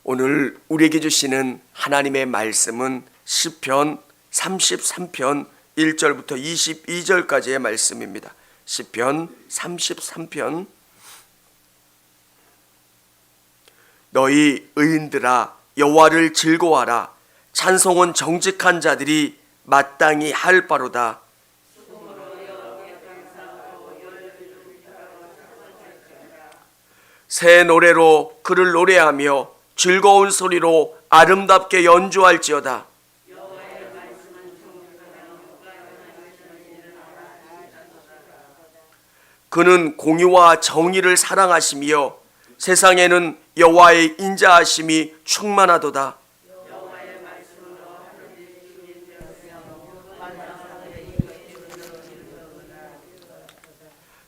오늘 우리에게 주시는 하나님의 말씀은 시편 33편 1절부터 22절까지의 말씀입니다. 시편 33편. 너희 의인들아 여호와를 즐거워하라. 찬송은 정직한 자들이 마땅히 할 바로다. 새 노래로 그를 노래하며 즐거운 소리로 아름답게 연주할지어다. 그는 공의와 정의를 사랑하시며 세상에는 여호와의 인자하심이 충만하도다.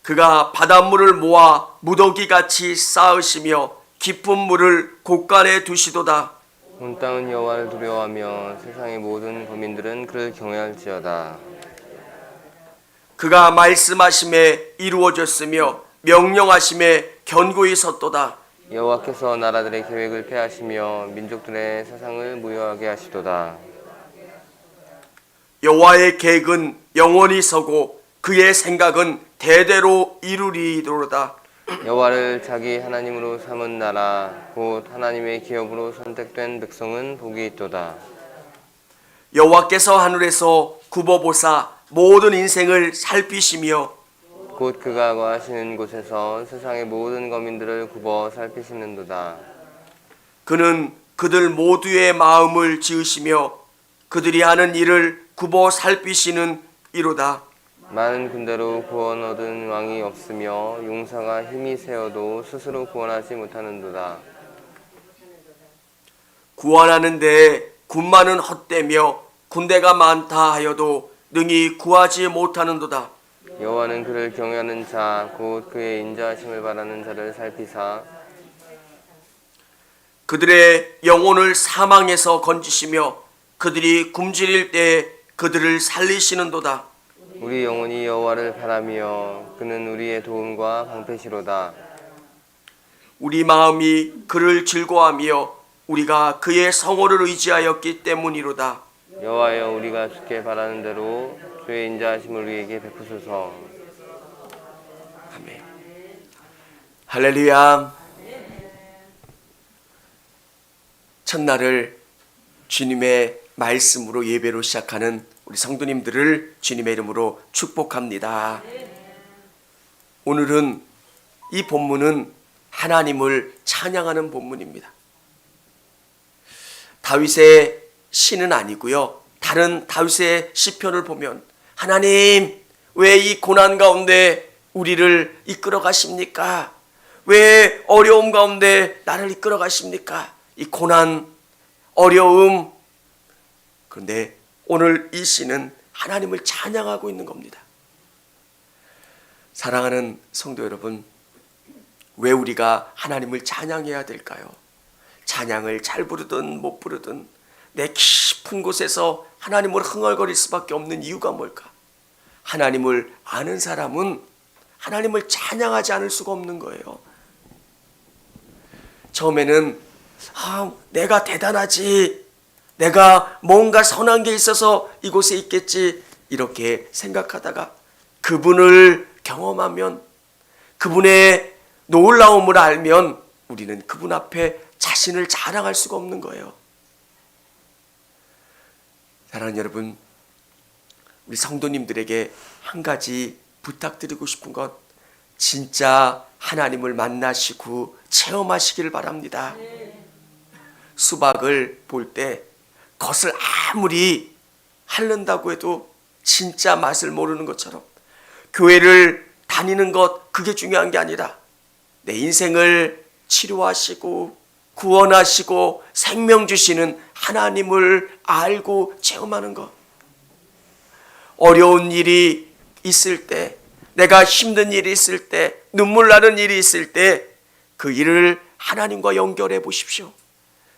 그가 바닷물을 모아 무더기같이 쌓으시며 깊은 물을 곳간에 두시도다. 온 땅은 여호와를 두려워하며 세상의 모든 거민들은 그를 경외할지어다. 그가 말씀하심에 이루어졌으며 명령하심에 견고히 섰도다. 여호와께서 나라들의 계획을 폐하시며 민족들의 사상을 무효하게 하시도다. 여호와의 계획은 영원히 서고 그의 생각은 대대로 이루리도로다. 여호와를 자기 하나님으로 삼은 나라 곧 하나님의 기업으로 선택된 백성은 복이 있도다. 여호와께서 하늘에서 굽어보사 모든 인생을 살피시며 곧 그가 거하시는 곳에서 세상의 모든 거민들을 굽어 살피시는도다. 그는 그들 모두의 마음을 지으시며 그들이 하는 일을 굽어 살피시는 이로다. 많은 군대로 구원 얻은 왕이 없으며 용사가 힘이 세어도 스스로 구원하지 못하는도다. 구원하는데 군마는 헛되며 군대가 많다 하여도 능히 구하지 못하는도다. 여호와는 그를 경외하는 자 곧 그의 인자하심을 바라는 자를 살피사 그들의 영혼을 사망에서 건지시며 그들이 굶주릴 때 그들을 살리시는도다. 우리 영혼이 여호와를 바라며 그는 우리의 도움과 방패시로다. 우리 마음이 그를 즐거워하며 우리가 그의 성호를 의지하였기 때문이로다. 여호와여 우리가 주께 바라는 대로 주의 인자하심을 우리에게 베푸소서. 아멘. 할렐루야. 첫날을 주님의 말씀으로 예배로 시작하는 우리 성도님들을 주님의 이름으로 축복합니다. 오늘은 이 본문은 하나님을 찬양하는 본문입니다. 다윗의 시는 아니고요. 다른 다윗의 시편을 보면 하나님 왜 이 고난 가운데 우리를 이끌어 가십니까? 왜 어려움 가운데 나를 이끌어 가십니까? 이 고난, 어려움. 그런데 오늘 이 시는 하나님을 찬양하고 있는 겁니다. 사랑하는 성도 여러분, 왜 우리가 하나님을 찬양해야 될까요? 찬양을 잘 부르든 못 부르든 내 깊은 곳에서 하나님을 흥얼거릴 수밖에 없는 이유가 뭘까? 하나님을 아는 사람은 하나님을 찬양하지 않을 수가 없는 거예요. 처음에는 내가 대단하지, 내가 뭔가 선한 게 있어서 이곳에 있겠지 이렇게 생각하다가 그분을 경험하면, 그분의 놀라움을 알면 우리는 그분 앞에 자신을 자랑할 수가 없는 거예요. 사랑하는 여러분, 우리 성도님들에게 한 가지 부탁드리고 싶은 것, 진짜 하나님을 만나시고 체험하시기를 바랍니다. 수박을 볼 때 겉을 아무리 핥는다고 해도 진짜 맛을 모르는 것처럼 교회를 다니는 것, 그게 중요한 게 아니라 내 인생을 치료하시고 구원하시고 생명 주시는 하나님을 알고 체험하는 것. 어려운 일이 있을 때, 내가 힘든 일이 있을 때, 눈물 나는 일이 있을 때 그 일을 하나님과 연결해 보십시오.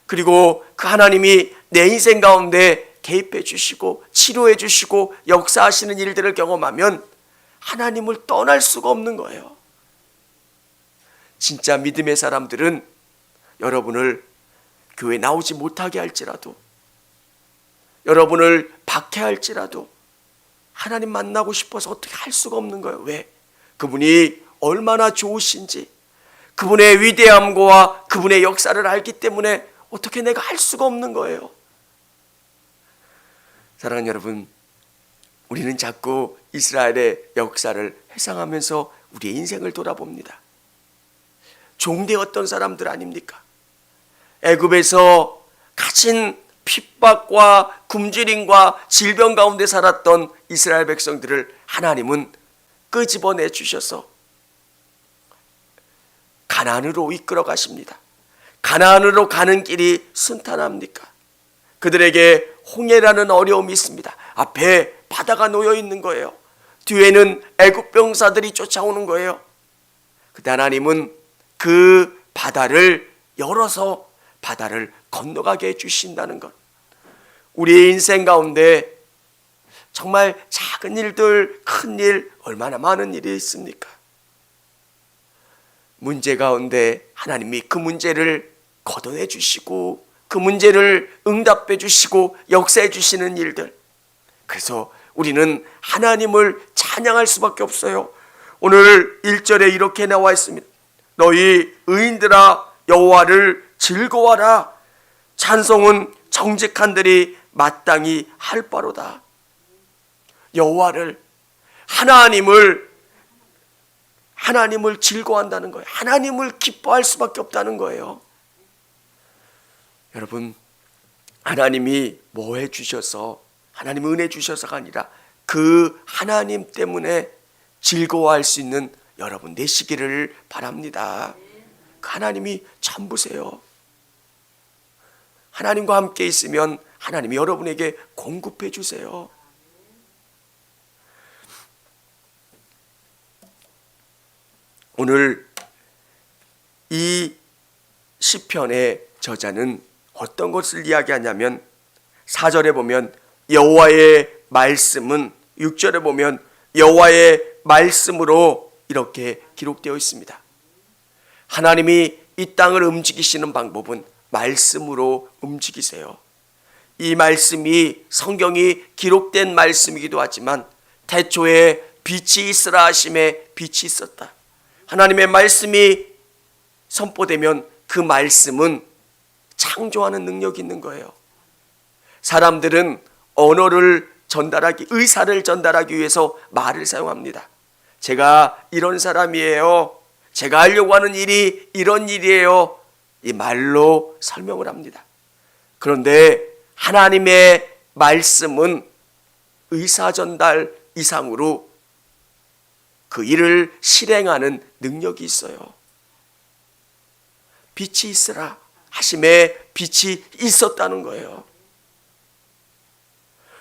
그리고 그 하나님이 내 인생 가운데 개입해 주시고 치료해 주시고 역사하시는 일들을 경험하면 하나님을 떠날 수가 없는 거예요. 진짜 믿음의 사람들은 여러분을 교회 나오지 못하게 할지라도, 여러분을 박해할지라도 하나님 만나고 싶어서 어떻게 할 수가 없는 거예요. 왜? 그분이 얼마나 좋으신지, 그분의 위대함과 그분의 역사를 알기 때문에 어떻게 내가 할 수가 없는 거예요. 사랑하는 여러분, 우리는 자꾸 이스라엘의 역사를 회상하면서 우리의 인생을 돌아봅니다. 종되었던 사람들 아닙니까? 애굽에서 가진 핍박과 굶주림과 질병 가운데 살았던 이스라엘 백성들을 하나님은 끄집어내 주셔서 가나안으로 이끌어 가십니다. 가나안으로 가는 길이 순탄합니까? 그들에게 홍해라는 어려움이 있습니다. 앞에 바다가 놓여 있는 거예요. 뒤에는 애굽 병사들이 쫓아오는 거예요. 그때 하나님은 그 바다를 열어서 바다를 건너가게 해주신다는 것. 우리의 인생 가운데 정말 작은 일들, 큰 일, 얼마나 많은 일이 있습니까? 문제 가운데 하나님이 그 문제를 걷어내 주시고 그 문제를 응답해 주시고 역사해 주시는 일들. 그래서 우리는 하나님을 찬양할 수밖에 없어요. 오늘 1절에 이렇게 나와 있습니다. 너희 의인들아 여호와를 즐거워하라. 찬송은 정직한들이 마땅히 할 바로다. 여호와를, 하나님을 즐거워한다는 거예요. 하나님을 기뻐할 수밖에 없다는 거예요. 여러분, 하나님이 뭐 해주셔서, 하나님 은혜 주셔서가 아니라 그 하나님 때문에 즐거워할 수 있는 여러분 되시기를 바랍니다. 그 하나님이 전부세요. 하나님과 함께 있으면 하나님이 여러분에게 공급해 주세요. 오늘 이 시편의 저자는 어떤 것을 이야기하냐면 4절에 보면 여호와의 말씀은, 6절에 보면 여호와의 말씀으로 이렇게 기록되어 있습니다. 하나님이 이 땅을 움직이시는 방법은 말씀으로 움직이세요. 이 말씀이 성경이 기록된 말씀이기도 하지만 태초에 빛이 있으라 하심에 빛이 있었다. 하나님의 말씀이 선포되면 그 말씀은 창조하는 능력이 있는 거예요. 사람들은 언어를 전달하기, 의사를 전달하기 위해서 말을 사용합니다. 제가 이런 사람이에요. 제가 하려고 하는 일이 이런 일이에요. 이 말로 설명을 합니다. 그런데 하나님의 말씀은 의사 전달 이상으로 그 일을 실행하는 능력이 있어요. 빛이 있으라 하심에 빛이 있었다는 거예요.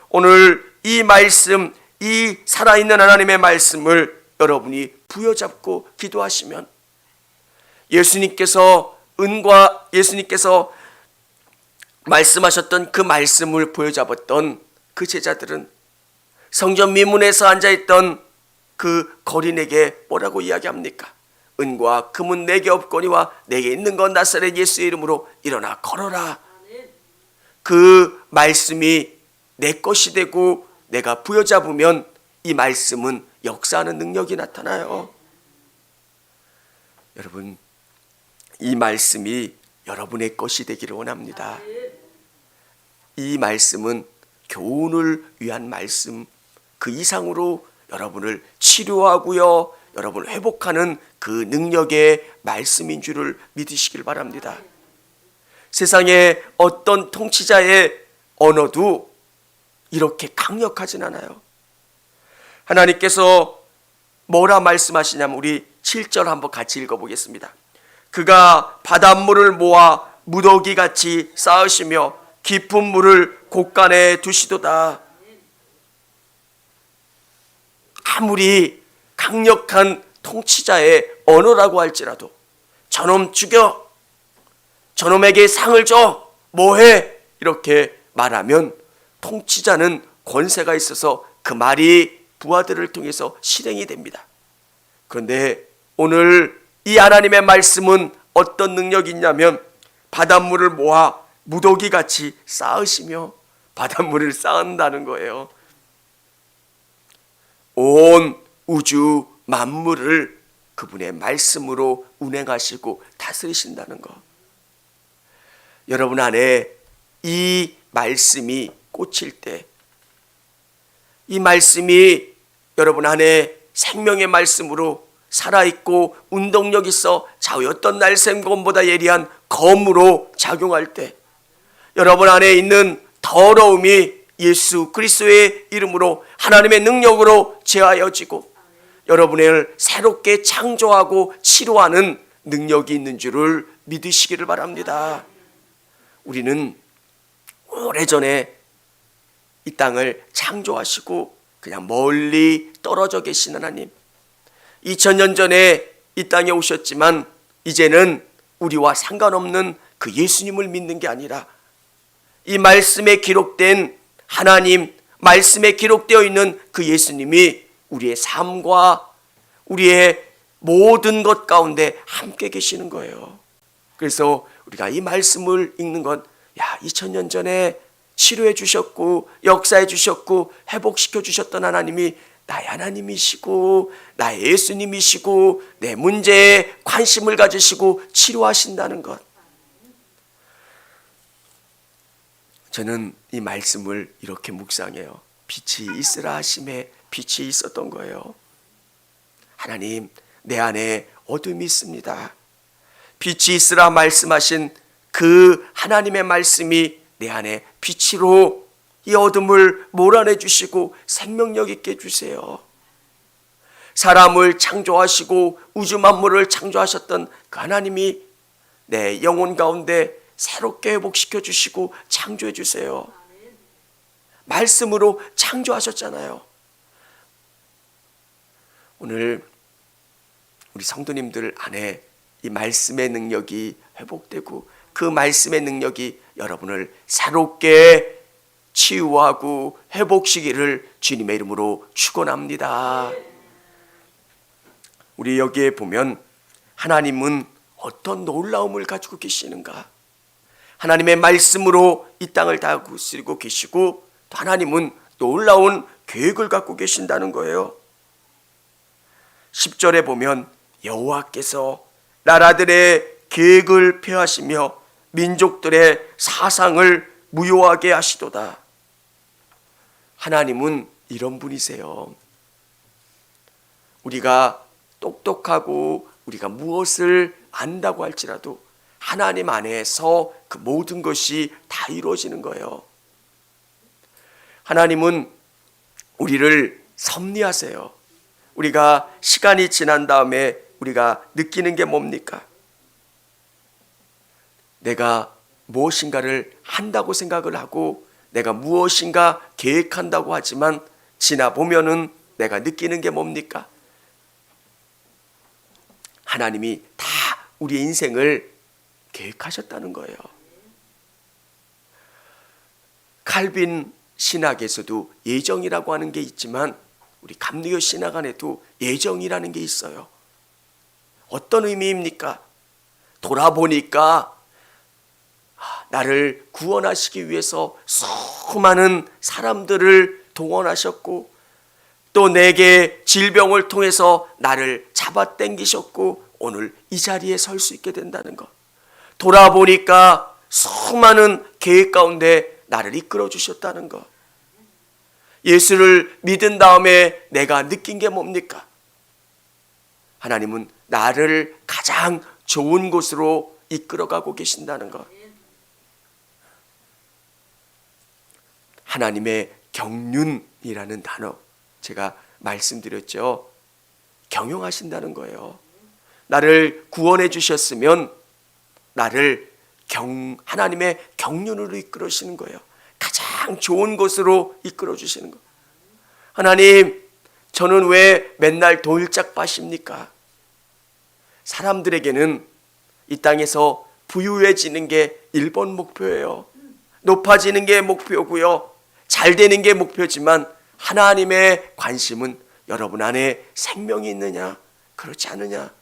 오늘 이 말씀, 이 살아있는 하나님의 말씀을 여러분이 부여잡고 기도하시면 예수님께서 말씀하셨던 그 말씀을 부여잡았던 그 제자들은 성전 미문에서 앉아있던 그 거린에게 뭐라고 이야기합니까? 은과 금은 내게 없거니와 내게 있는 건 나사렛 예수의 이름으로 일어나 걸어라. 그 말씀이 내 것이 되고 내가 부여잡으면 이 말씀은 역사하는 능력이 나타나요. 여러분, 이 말씀이 여러분의 것이 되기를 원합니다. 이 말씀은 교훈을 위한 말씀, 그 이상으로 여러분을 치료하고요, 여러분을 회복하는 그 능력의 말씀인 줄을 믿으시길 바랍니다. 세상에 어떤 통치자의 언어도 이렇게 강력하진 않아요. 하나님께서 뭐라 말씀하시냐면 우리 7절 한번 같이 읽어보겠습니다. 그가 바닷물을 모아 무더기같이 쌓으시며 깊은 물을 곳간에 두시도다. 아무리 강력한 통치자의 언어라고 할지라도 저놈 죽여, 저놈에게 상을 줘, 뭐해, 이렇게 말하면 통치자는 권세가 있어서 그 말이 부하들을 통해서 실행이 됩니다. 그런데 오늘 이 하나님의 말씀은 어떤 능력이 있냐면 바닷물을 모아 무더기 같이 쌓으시며 바닷물을 쌓는다는 거예요. 온 우주 만물을 그분의 말씀으로 운행하시고 다스리신다는 것. 여러분 안에 이 말씀이 꽂힐 때, 이 말씀이 여러분 안에 생명의 말씀으로 살아있고 운동력 있어 어떤 날샘검보다 예리한 검으로 작용할 때, 여러분 안에 있는 더러움이 예수 그리스도의 이름으로 하나님의 능력으로 제하여지고 여러분을 새롭게 창조하고 치료하는 능력이 있는 줄을 믿으시기를 바랍니다. 우리는 오래전에 이 땅을 창조하시고 그냥 멀리 떨어져 계신 하나님, 2000년 전에 이 땅에 오셨지만 이제는 우리와 상관없는 그 예수님을 믿는 게 아니라 이 말씀에 기록된 하나님, 말씀에 기록되어 있는 그 예수님이 우리의 삶과 우리의 모든 것 가운데 함께 계시는 거예요. 그래서 우리가 이 말씀을 읽는 건 2000년 전에 치료해 주셨고 역사해 주셨고 회복시켜 주셨던 하나님이 나의 하나님이시고 나의 예수님이시고 내 문제에 관심을 가지시고 치료하신다는 것. 저는 이 말씀을 이렇게 묵상해요. 빛이 있으라 하심에 빛이 있었던 거예요. 하나님, 내 안에 어둠이 있습니다. 빛이 있으라 말씀하신 그 하나님의 말씀이 내 안에 빛으로 이 어둠을 몰아내 주시고 생명력 있게 해주세요. 사람을 창조하시고 우주 만물을 창조하셨던 그 하나님이 내 영혼 가운데 새롭게 회복시켜 주시고 창조해 주세요. 말씀으로 창조하셨잖아요. 오늘 우리 성도님들 안에 이 말씀의 능력이 회복되고 그 말씀의 능력이 여러분을 새롭게 치유하고 회복시키기를 주님의 이름으로 축원합니다. 우리 여기에 보면 하나님은 어떤 놀라움을 가지고 계시는가? 하나님의 말씀으로 이 땅을 다스리고 계시고 또 하나님은 놀라운 계획을 갖고 계신다는 거예요. 10절에 보면 여호와께서 나라들의 계획을 폐하시며 민족들의 사상을 무효하게 하시도다. 하나님은 이런 분이세요. 우리가 똑똑하고 우리가 무엇을 안다고 할지라도 하나님 안에서 그 모든 것이 다 이루어지는 거예요. 하나님은 우리를 섭리하세요. 우리가 시간이 지난 다음에 우리가 느끼는 게 뭡니까? 내가 무엇인가를 한다고 생각을 하고 내가 무엇인가 계획한다고 하지만 지나보면은 내가 느끼는 게 뭡니까? 하나님이 다 우리의 인생을 계획하셨다는 거예요. 칼빈 신학에서도 예정이라고 하는 게 있지만 우리 감리교 신학 안에도 예정이라는 게 있어요. 어떤 의미입니까? 돌아보니까 나를 구원하시기 위해서 수많은 사람들을 동원하셨고 또 내게 질병을 통해서 나를 잡아당기셨고 오늘 이 자리에 설 수 있게 된다는 것. 돌아보니까 수많은 계획 가운데 나를 이끌어 주셨다는 것. 예수를 믿은 다음에 내가 느낀 게 뭡니까? 하나님은 나를 가장 좋은 곳으로 이끌어가고 계신다는 것. 하나님의 경륜이라는 단어 제가 말씀드렸죠. 경영하신다는 거예요. 나를 구원해 주셨으면 나를 하나님의 경륜으로 이끌으시는 거예요. 가장 좋은 곳으로 이끌어 주시는 거. 하나님, 저는 왜 맨날 돌짝밭입니까? 사람들에게는 이 땅에서 부유해지는 게 1번 목표예요. 높아지는 게 목표고요. 잘 되는 게 목표지만 하나님의 관심은 여러분 안에 생명이 있느냐, 그렇지 않느냐.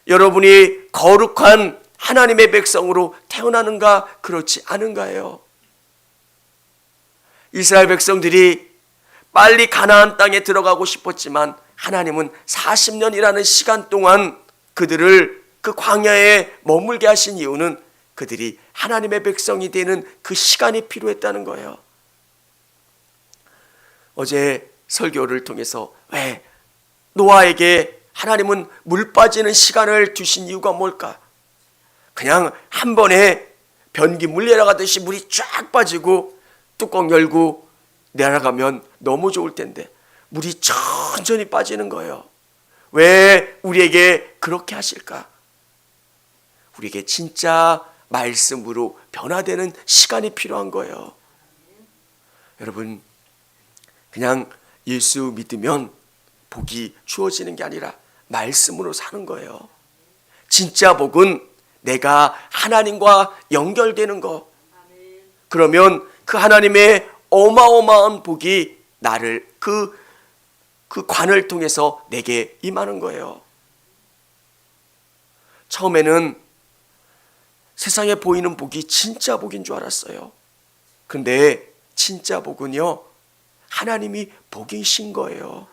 여러분이 거룩한 하나님의 백성으로 태어나는가 그렇지 않은가요? 이스라엘 백성들이 빨리 가나안 땅에 들어가고 싶었지만 하나님은 40년이라는 시간 동안 그들을 그 광야에 머물게 하신 이유는 그들이 하나님의 백성이 되는 그 시간이 필요했다는 거예요. 어제 설교를 통해서 왜 노아에게 하나님은 물 빠지는 시간을 주신 이유가 뭘까? 그냥 한 번에 변기물 내려가듯이 물이 쫙 빠지고 뚜껑 열고 내려가면 너무 좋을 텐데 물이 천천히 빠지는 거예요. 왜 우리에게 그렇게 하실까? 우리에게 진짜 말씀으로 변화되는 시간이 필요한 거예요. 여러분, 그냥 예수 믿으면 복이 주어지는 게 아니라 말씀으로 사는 거예요. 진짜 복은 내가 하나님과 연결되는 거. 그러면 그 하나님의 어마어마한 복이 나를 그 관을 통해서 내게 임하는 거예요. 처음에는 세상에 보이는 복이 진짜 복인 줄 알았어요. 근데 진짜 복은요, 하나님이 복이신 거예요.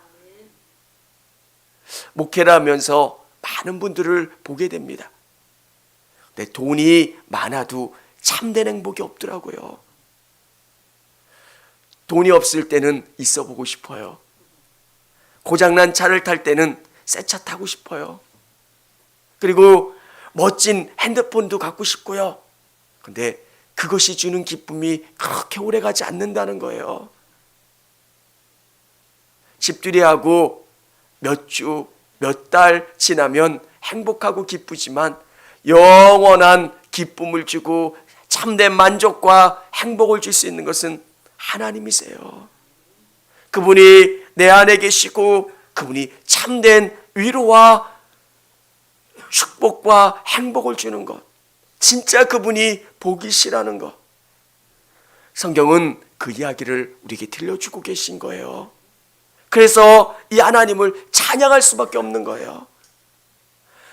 목회를 하면서 많은 분들을 보게 됩니다. 근데 돈이 많아도 참된 행복이 없더라고요. 돈이 없을 때는 있어 보고 싶어요. 고장난 차를 탈 때는 새 차 타고 싶어요. 그리고 멋진 핸드폰도 갖고 싶고요. 근데 그것이 주는 기쁨이 그렇게 오래가지 않는다는 거예요. 집들이하고 몇 주, 몇 달 지나면 행복하고 기쁘지만 영원한 기쁨을 주고 참된 만족과 행복을 줄 수 있는 것은 하나님이세요. 그분이 내 안에 계시고 그분이 참된 위로와 축복과 행복을 주는 것, 진짜 그분이 복이시라는 것, 성경은 그 이야기를 우리에게 들려주고 계신 거예요. 그래서 이 하나님을 찬양할 수밖에 없는 거예요.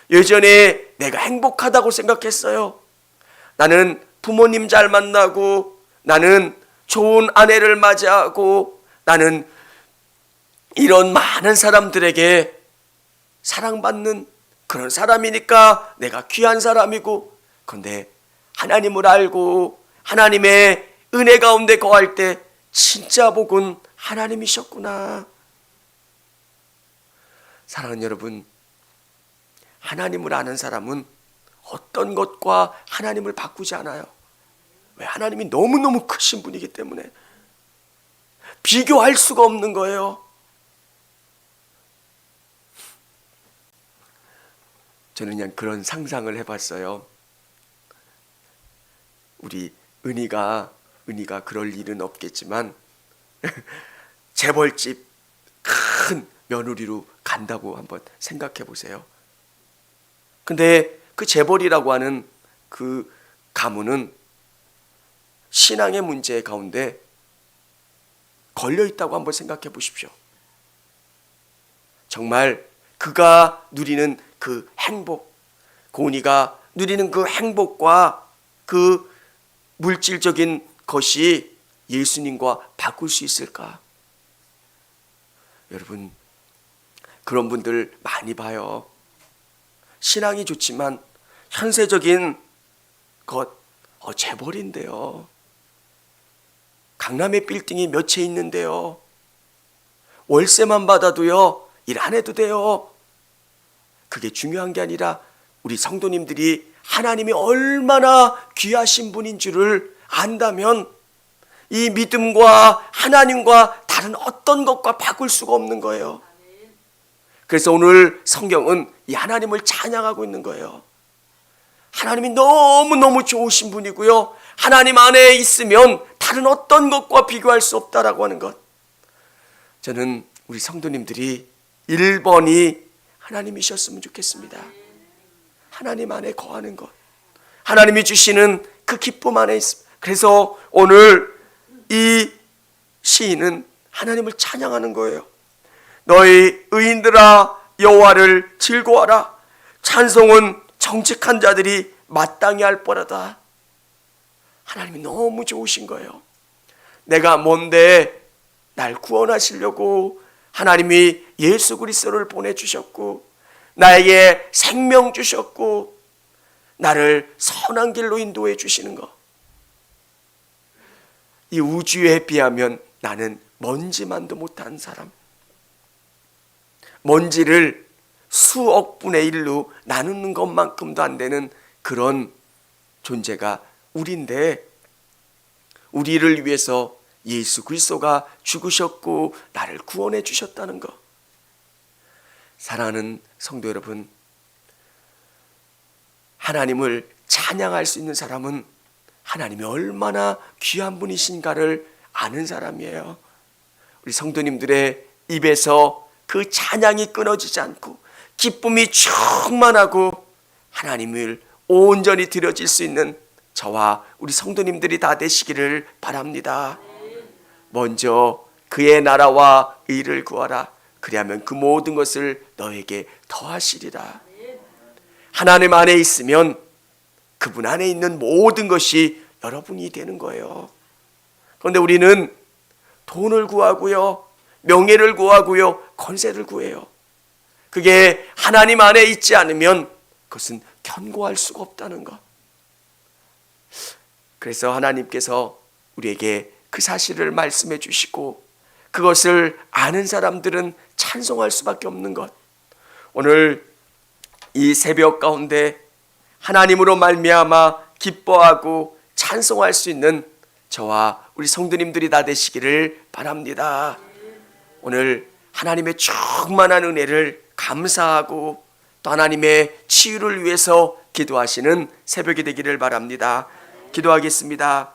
예전에 내가 행복하다고 생각했어요. 나는 부모님 잘 만나고, 나는 좋은 아내를 맞이하고, 나는 이런 많은 사람들에게 사랑받는 그런 사람이니까 내가 귀한 사람이고, 그런데 하나님을 알고 하나님의 은혜 가운데 거할 때 진짜 복은 하나님이셨구나. 사랑하는 여러분, 하나님을 아는 사람은 어떤 것과 하나님을 바꾸지 않아요. 왜? 하나님이 너무너무 크신 분이기 때문에 비교할 수가 없는 거예요. 저는 그냥 그런 상상을 해봤어요. 우리 은희가 그럴 일은 없겠지만 재벌집 큰 며느리로 간다고 한번 생각해 보세요. 근데 그 재벌이라고 하는 그 가문은 신앙의 문제 가운데 걸려 있다고 한번 생각해 보십시오. 정말 그가 누리는 그 행복, 고은이가 누리는 그 행복과 그 물질적인 것이 예수님과 바꿀 수 있을까? 여러분, 그런 분들 많이 봐요. 신앙이 좋지만 현세적인 것, 재벌인데요. 강남에 빌딩이 몇 채 있는데요. 월세만 받아도요, 일 안 해도 돼요. 그게 중요한 게 아니라 우리 성도님들이 하나님이 얼마나 귀하신 분인 줄을 안다면 이 믿음과 하나님과 다른 어떤 것과 바꿀 수가 없는 거예요. 그래서 오늘 성경은 이 하나님을 찬양하고 있는 거예요. 하나님이 너무너무 좋으신 분이고요. 하나님 안에 있으면 다른 어떤 것과 비교할 수 없다라고 하는 것. 저는 우리 성도님들이 1번이 하나님이셨으면 좋겠습니다. 하나님 안에 거하는 것, 하나님이 주시는 그 기쁨 안에 있습니다. 그래서 오늘 이 시인은 하나님을 찬양하는 거예요. 너희 의인들아 여호와를 즐거워하라. 찬송은 정직한 자들이 마땅히 할 뻔하다. 하나님이 너무 좋으신 거예요. 내가 뭔데 날 구원하시려고 하나님이 예수 그리스도를 보내주셨고 나에게 생명 주셨고 나를 선한 길로 인도해 주시는 것. 이 우주에 비하면 나는 먼지만도 못한 사람. 먼지를 수억 분의 1로 나누는 것만큼도 안 되는 그런 존재가 우리인데 우리를 위해서 예수 그리스도가 죽으셨고 나를 구원해 주셨다는 것. 사랑하는 성도 여러분, 하나님을 찬양할 수 있는 사람은 하나님이 얼마나 귀한 분이신가를 아는 사람이에요. 우리 성도님들의 입에서 그 찬양이 끊어지지 않고 기쁨이 충만하고 하나님을 온전히 드려질 수 있는 저와 우리 성도님들이 다 되시기를 바랍니다. 먼저 그의 나라와 의를 구하라. 그리하면 그 모든 것을 너에게 더하시리라. 하나님 안에 있으면 그분 안에 있는 모든 것이 여러분이 되는 거예요. 그런데 우리는 돈을 구하고요, 명예를 구하고요, 권세를 구해요. 그게 하나님 안에 있지 않으면 그것은 견고할 수가 없다는 것. 그래서 하나님께서 우리에게 그 사실을 말씀해 주시고 그것을 아는 사람들은 찬송할 수밖에 없는 것. 오늘 이 새벽 가운데 하나님으로 말미암아 기뻐하고 찬송할 수 있는 저와 우리 성도님들이 다 되시기를 바랍니다. 오늘 하나님의 충만한 은혜를 감사하고 또 하나님의 치유를 위해서 기도하시는 새벽이 되기를 바랍니다. 기도하겠습니다.